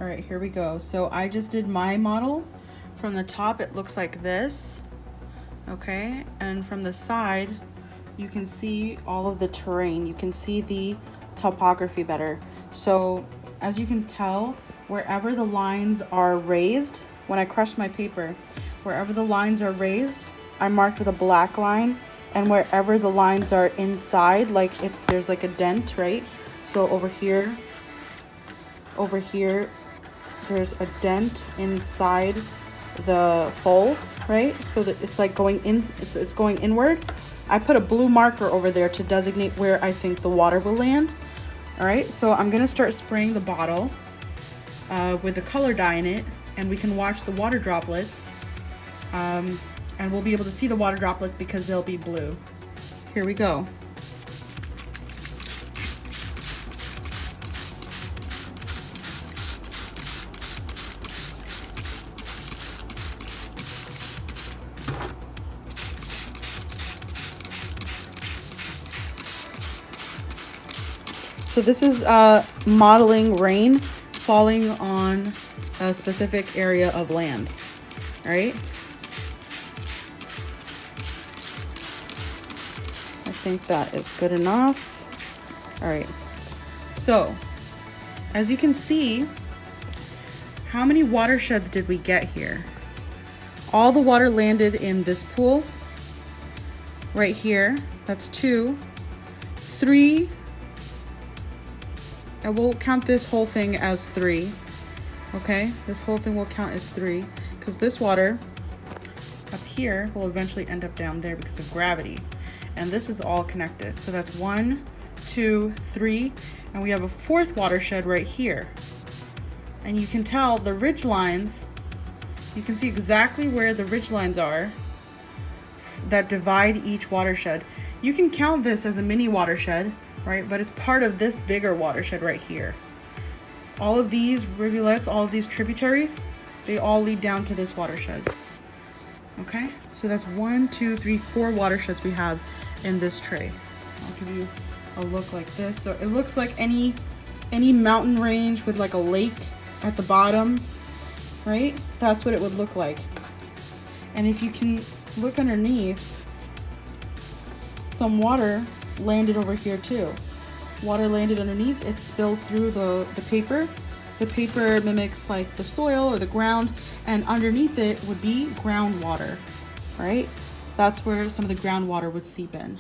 All right, here we go. So I just did my model. From the top, it looks like this, okay? And from the side, you can see all of the terrain. You can see the topography better. So as you can tell, wherever the lines are raised, when I crushed my paper, wherever the lines are raised, I marked with a black line, and wherever the lines are inside, like if there's like a dent, right? So over here, there's a dent inside the folds, right? So that it's like going in, it's going inward. I put a blue marker over there to designate where I think the water will land. All right, so I'm gonna start spraying the bottle with the color dye in it, and we can watch the water droplets. And we'll be able to see the water droplets because they'll be blue. Here we go. So this is modeling rain falling on a specific area of land, all right? I think that is good enough. All right, so as you can see, how many watersheds did we get here? All the water landed in this pool right here. That's 2, 3, and we'll count this whole thing as 3, okay? This whole thing will count as 3 because this water up here will eventually end up down there because of gravity. And this is all connected. So that's 1, 2, 3, and we have a 4th watershed right here. And you can tell the ridge lines, you can see exactly where the ridge lines are that divide each watershed. You can count this as a mini watershed, right? But it's part of this bigger watershed right here. All of these rivulets, all of these tributaries, they all lead down to this watershed. Okay, so that's 1, 2, 3, 4 watersheds we have in this tray. I'll give you a look like this. So it looks like any mountain range with like a lake at the bottom, right? That's what it would look like. And if you can look underneath, some water landed over here too. Water landed underneath, it spilled through the paper. The paper mimics like the soil or the ground, and underneath it would be groundwater, right? That's where some of the groundwater would seep in.